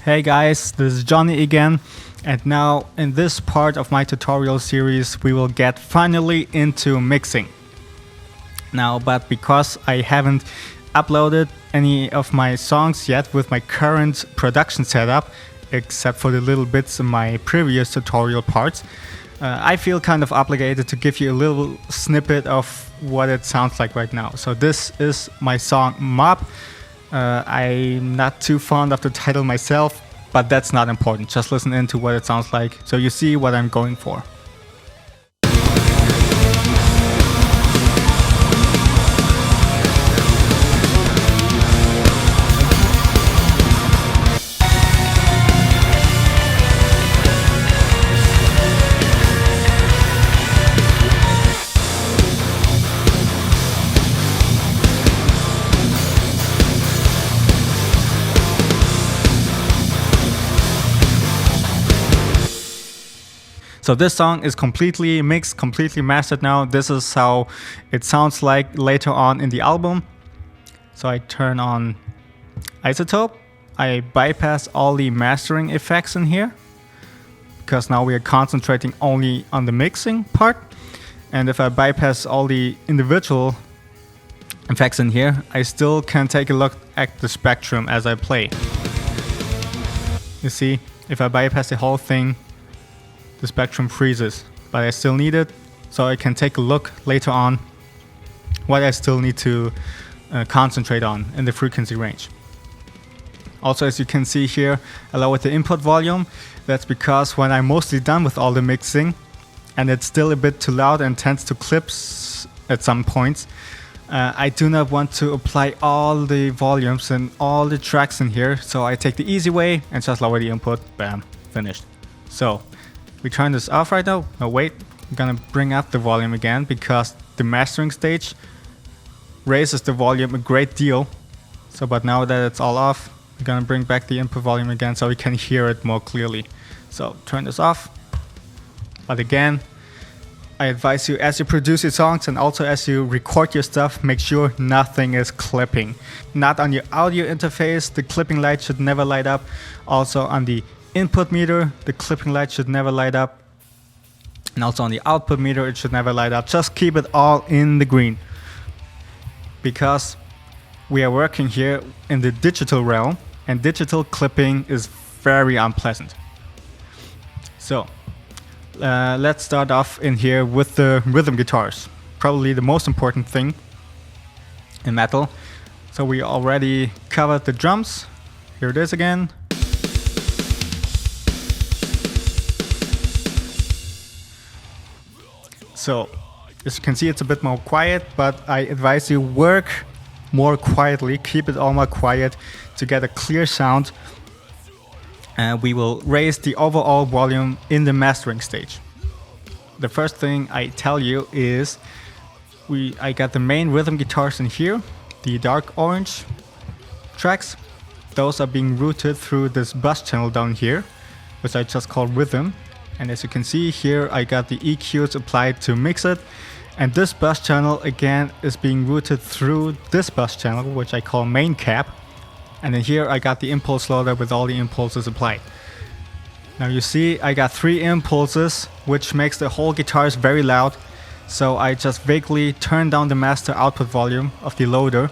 Hey guys, this is Johnny again, and now in this part of my tutorial series we will get finally into mixing. Now, but because I haven't uploaded any of my songs yet with my current production setup, except for the little bits in my previous tutorial parts, I feel kind of obligated to give you a little snippet of what it sounds like right now. So this is my song Mob. I'm not too fond of the title myself, but that's not important. Just listen into what it sounds like so you see what I'm going for. So this song is completely mixed, completely mastered now. This is how it sounds like later on in the album. So I turn on isotope. I bypass all the mastering effects in here, because now we are concentrating only on the mixing part. And if I bypass all the individual effects in here, I still can take a look at the spectrum as I play. You see, if I bypass the whole thing, the spectrum freezes, but I still need it, so I can take a look later on what I still need to concentrate on in the frequency range. Also, as you can see here, I lowered the input volume. That's because when I'm mostly done with all the mixing and it's still a bit too loud and tends to clips at some points, I do not want to apply all the volumes and all the tracks in here, so I take the easy way and just lower the input. Bam, finished. So we turn this off right now. Oh wait, I'm gonna bring up the volume again because the mastering stage raises the volume a great deal. So, but now that it's all off, I'm gonna bring back the input volume again so we can hear it more clearly. So turn this off. But again, I advise you, as you produce your songs and also as you record your stuff, make sure nothing is clipping. Not on your audio interface, the clipping light should never light up. Also on the input meter, the clipping light should never light up, and also on the output meter it should never light up. Just keep it all in the green, because we are working here in the digital realm and digital clipping is very unpleasant. So let's start off in here with the rhythm guitars, probably the most important thing in metal. So we already covered the drums. Here it is again. So, as you can see, it's a bit more quiet, but I advise you work more quietly, keep it all more quiet to get a clear sound. And we will raise the overall volume in the mastering stage. The first thing I tell you is I got the main rhythm guitars in here, the dark orange tracks. Those are being routed through this bus channel down here, which I just call rhythm. And as you can see here, I got the EQs applied to mix it. And this bus channel again is being routed through this bus channel, which I call main cap. And then here I got the impulse loader with all the impulses applied. Now you see I got 3 impulses, which makes the whole guitars very loud. So I just vaguely turn down the master output volume of the loader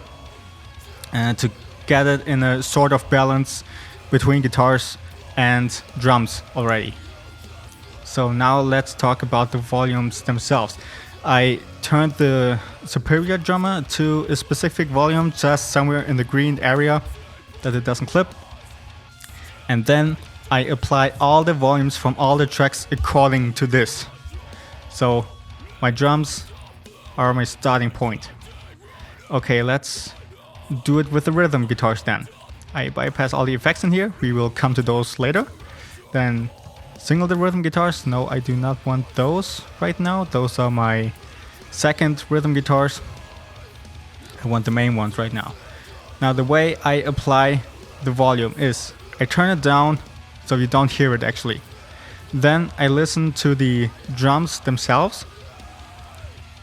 to get it in a sort of balance between guitars and drums already. So now let's talk about the volumes themselves. I turned the superior drummer to a specific volume, just somewhere in the green area that it doesn't clip. And then I apply all the volumes from all the tracks according to this. So my drums are my starting point. Okay, let's do it with the rhythm guitars then. I bypass all the effects in here. We will come to those later. Then single the rhythm guitars. No, I do not want those right now. Those are my second rhythm guitars. I want the main ones right now. Now the way I apply the volume is I turn it down so you don't hear it actually. Then I listen to the drums themselves.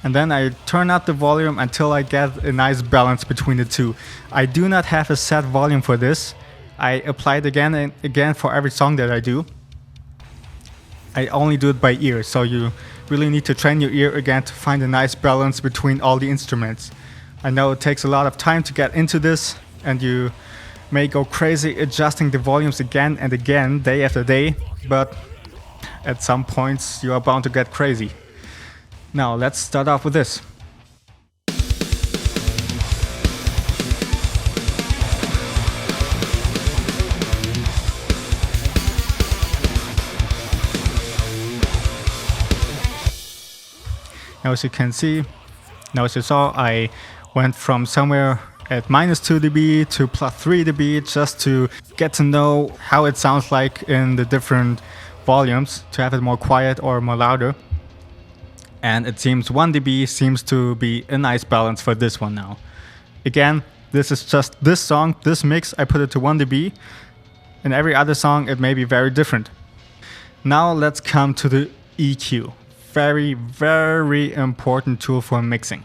And then I turn up the volume until I get a nice balance between the two. I do not have a set volume for this. I apply it again and again for every song that I do. I only do it by ear, so you really need to train your ear again to find a nice balance between all the instruments. I know it takes a lot of time to get into this, and you may go crazy adjusting the volumes again and again, day after day, but at some points you are bound to get crazy. Now let's start off with this. Now as you can see, now as you saw, I went from somewhere at -2 dB to +3 dB just to get to know how it sounds like in the different volumes, to have it more quiet or more louder. And it seems 1 dB seems to be a nice balance for this one now. Again, this is just this song, this mix, I put it to 1 dB. In every other song it may be very different. Now let's come to the EQ. Very, very important tool for mixing.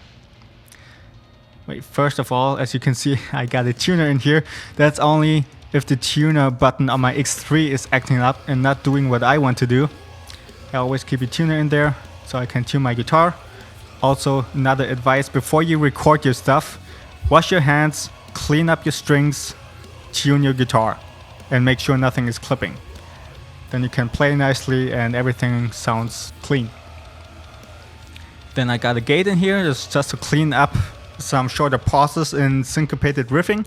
Wait, first of all, as you can see, I got a tuner in here. That's only if the tuner button on my X3 is acting up and not doing what I want to do. I always keep a tuner in there so I can tune my guitar. Also, another advice, before you record your stuff, wash your hands, clean up your strings, tune your guitar, and make sure nothing is clipping. Then you can play nicely and everything sounds clean. Then I got a gate in here, just to clean up some shorter pauses in syncopated riffing.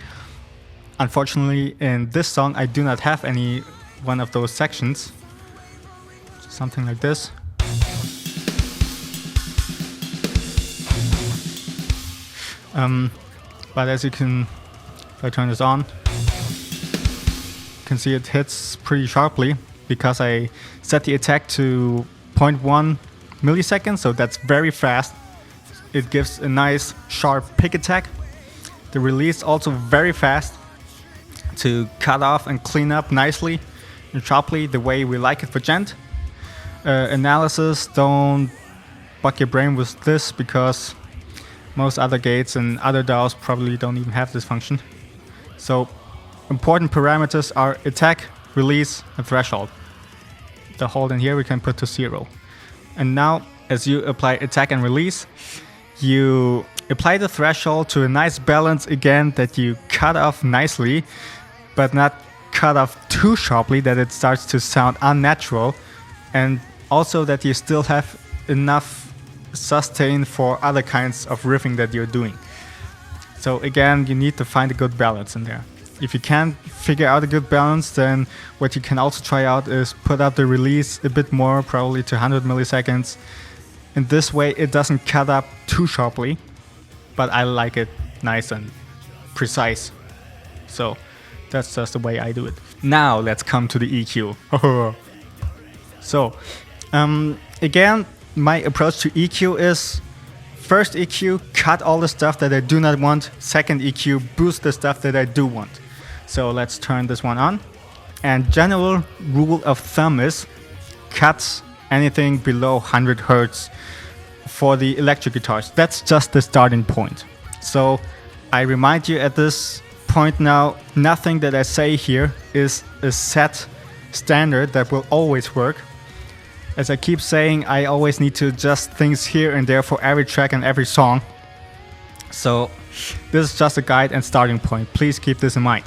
Unfortunately, in this song, I do not have any one of those sections. Something like this. But as you can, if I turn this on, you can see it hits pretty sharply because I set the attack to 0.1 milliseconds, so that's very fast. It gives a nice sharp pick attack. The release also very fast to cut off and clean up nicely and sharply the way we like it for gent. Analysis, don't bug your brain with this because most other gates and other DAWs probably don't even have this function. So important parameters are attack, release, and threshold. The hold in here we can put to 0. And now, as you apply attack and release, you apply the threshold to a nice balance again that you cut off nicely, but not cut off too sharply that it starts to sound unnatural, and also that you still have enough sustain for other kinds of riffing that you're doing. So again, you need to find a good balance in there. If you can't figure out a good balance, then what you can also try out is put up the release a bit more, probably to 100 milliseconds. In this way, it doesn't cut up too sharply, but I like it nice and precise. So that's just the way I do it. Now let's come to the EQ. So again, my approach to EQ is first EQ, cut all the stuff that I do not want. Second EQ, boost the stuff that I do want. So let's turn this one on. And general rule of thumb is cut anything below 100 Hertz for the electric guitars. That's just the starting point. So I remind you at this point now, nothing that I say here is a set standard that will always work. As I keep saying, I always need to adjust things here and there for every track and every song. So this is just a guide and starting point. Please keep this in mind.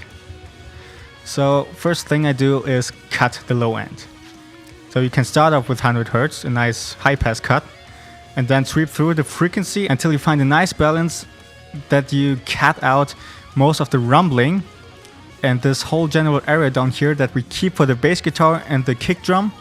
So first thing I do is cut the low end. So you can start off with 100 Hertz, a nice high pass cut, and then sweep through the frequency until you find a nice balance that you cut out most of the rumbling and this whole general area down here that we keep for the bass guitar and the kick drum,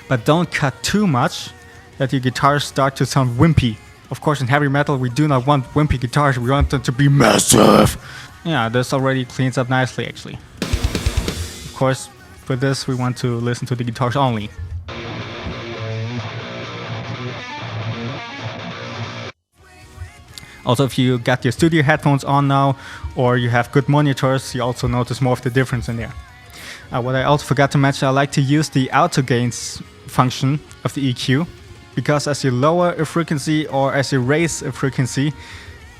but don't cut too much that your guitars start to sound wimpy. Of course, in heavy metal, we do not want wimpy guitars, we want them to be massive. Yeah, this already cleans up nicely actually. Of course, for this we want to listen to the guitars only. Also, if you got your studio headphones on now, or you have good monitors, you also notice more of the difference in there. What I also forgot to mention, I like to use the auto gains function of the EQ, because as you lower a frequency or as you raise a frequency,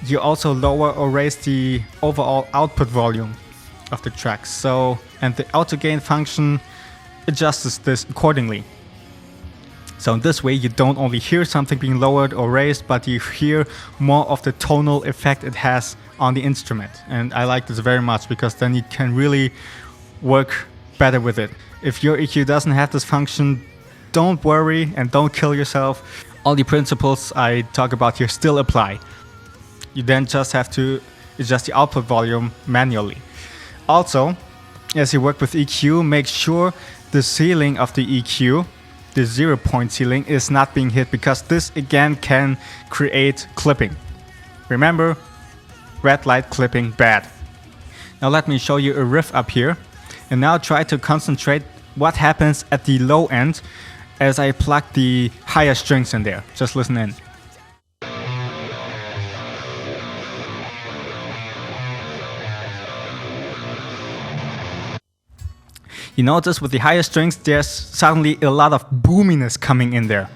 you also lower or raise the overall output volume of the track. So, and the auto gain function adjusts this accordingly. So in this way you don't only hear something being lowered or raised, but you hear more of the tonal effect it has on the instrument. And I like this very much because then you can really work better with it. If your EQ doesn't have this function, don't worry and don't kill yourself. All the principles I talk about here still apply. You then just have to adjust the output volume manually. Also, as you work with EQ, make sure the ceiling of the EQ, the 0 point ceiling, is not being hit, because this again can create clipping. Remember, red light clipping bad. Now let me show you a riff up here, and now try to concentrate what happens at the low end as I plug the higher strings in there. Just listen in. You notice with the higher strings there's suddenly a lot of boominess coming in there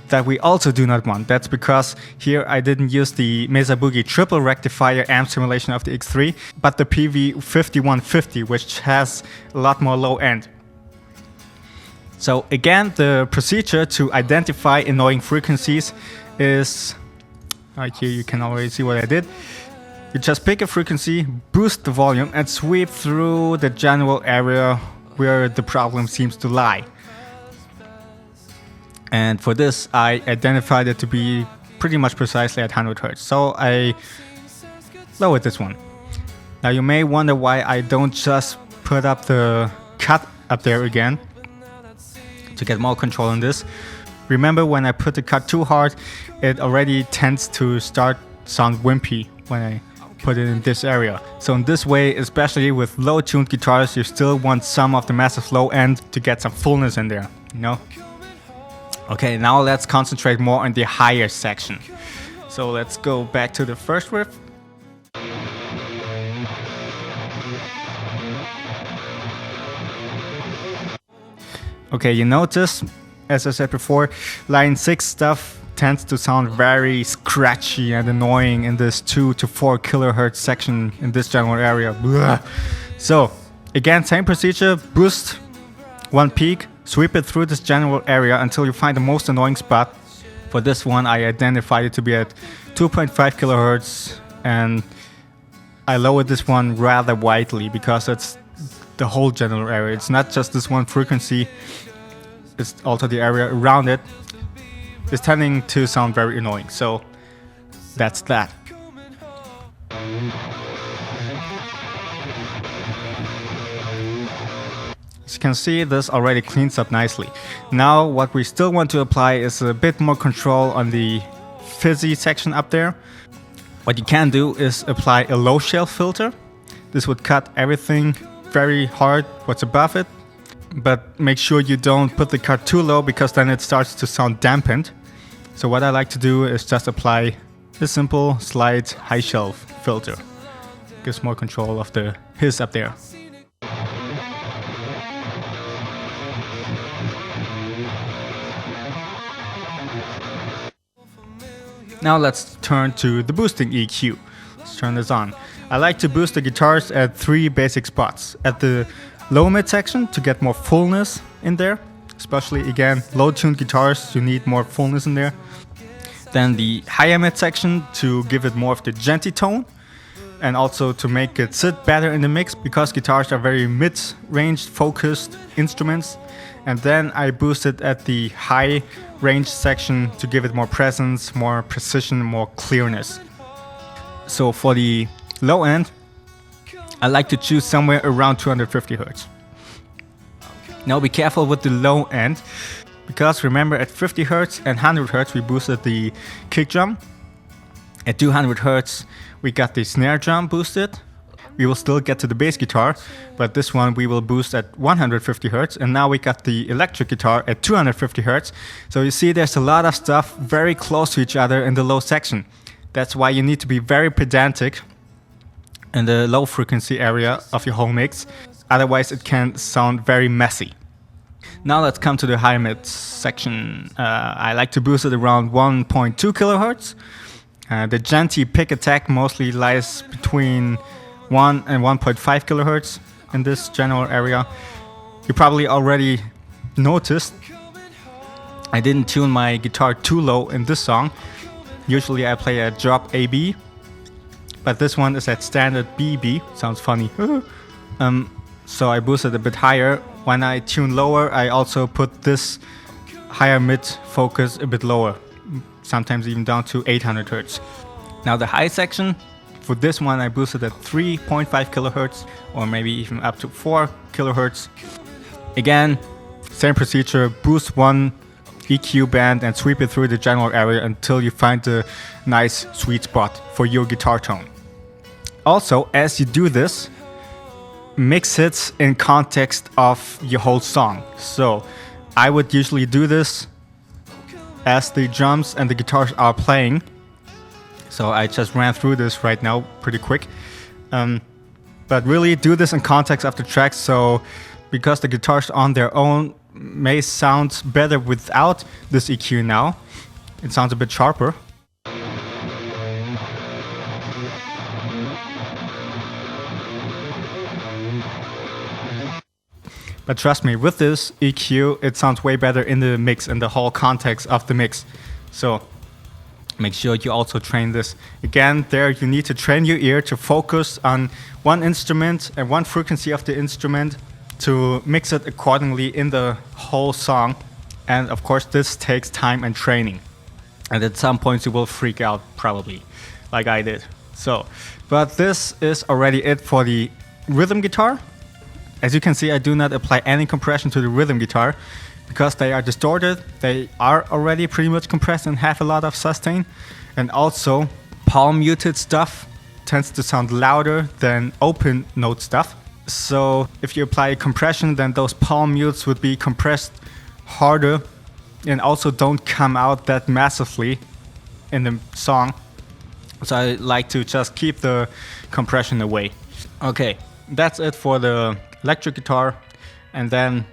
that we also do not want. That's because here I didn't use the Mesa Boogie triple rectifier amp simulation of the X3, but the PV5150, which has a lot more low end. So again, the procedure to identify annoying frequencies is, right here you can already see what I did. You just pick a frequency, boost the volume, and sweep through the general area where the problem seems to lie. And for this, I identified it to be pretty much precisely at 100 Hz. So I lowered this one. Now you may wonder why I don't just put up the cut up there again to get more control on this. Remember, when I put the cut too hard, it already tends to start sound wimpy when I put it in this area. So in this way, especially with low tuned guitars, you still want some of the massive low end to get some fullness in there, you know? Okay, now let's concentrate more on the higher section. So let's go back to the first riff. Okay, you notice, as I said before, line 6 stuff tends to sound very scratchy and annoying in this 2 to 4 kilohertz section in this general area. Blah. So again, same procedure, boost one peak, sweep it through this general area until you find the most annoying spot. For this one, I identified it to be at 2.5 kilohertz, and I lowered this one rather widely because it's the whole general area. It's not just this one frequency, it's also the area around it. It's tending to sound very annoying, so that's that. As you can see, this already cleans up nicely. Now what we still want to apply is a bit more control on the fizzy section up there. What you can do is apply a low shelf filter. This would cut everything very hard what's above it, but make sure you don't put the cut too low, because then it starts to sound dampened. So what I like to do is just apply a simple slight high shelf filter. Gives more control of the hiss up there. Now let's turn to the boosting EQ. Let's turn this on. I like to boost the guitars at 3 basic spots. At the low mid section to get more fullness in there. Especially, again, low tuned guitars, you need more fullness in there. Then the higher mid section to give it more of the genty tone, and also to make it sit better in the mix, because guitars are very mid-range focused instruments. And then I boost it at the high range section to give it more presence, more precision, more clearness. So for the low end, I like to choose somewhere around 250 Hz. Now be careful with the low end, because remember, at 50 Hz and 100 Hz we boosted the kick drum. At 200 Hz we got the snare drum boosted. We will still get to the bass guitar, but this one we will boost at 150 Hz, and now we got the electric guitar at 250 Hz. So you see, there's a lot of stuff very close to each other in the low section. That's why you need to be very pedantic in the low frequency area of your whole mix. Otherwise it can sound very messy. Now let's come to the high mid section. I like to boost it around 1.2 kilohertz. The genty pick attack mostly lies between 1 and 1.5 kilohertz in this general area. You probably already noticed I didn't tune my guitar too low in this song. Usually I play at drop AB, but this one is at standard BB. Sounds funny. So I boosted a bit higher. When I tune lower, I also put this higher mid focus a bit lower, sometimes even down to 800 hertz. Now the high section, for this one I boosted at 3.5 kilohertz or maybe even up to 4 kilohertz. Again, same procedure, boost one EQ band and sweep it through the general area until you find the nice sweet spot for your guitar tone. Also, as you do this, mix it in context of your whole song. So I would usually do this as the drums and the guitars are playing. So I just ran through this right now pretty quick. But really do this in context of the track. So because the guitars on their own may sound better without this EQ now, it sounds a bit sharper. But trust me, with this EQ, it sounds way better in the mix, in the whole context of the mix. So make sure you also train this. Again, there you need to train your ear to focus on one instrument and one frequency of the instrument to mix it accordingly in the whole song. And of course, this takes time and training. And at some points you will freak out, probably, like I did. So, but this is already it for the rhythm guitar. As you can see, I do not apply any compression to the rhythm guitar because they are distorted. They are already pretty much compressed and have a lot of sustain. And also, palm muted stuff tends to sound louder than open note stuff. So if you apply compression, then those palm mutes would be compressed harder and also don't come out that massively in the song. So I like to just keep the compression away. Okay, that's it for the electric guitar, and then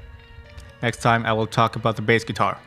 next time I will talk about the bass guitar.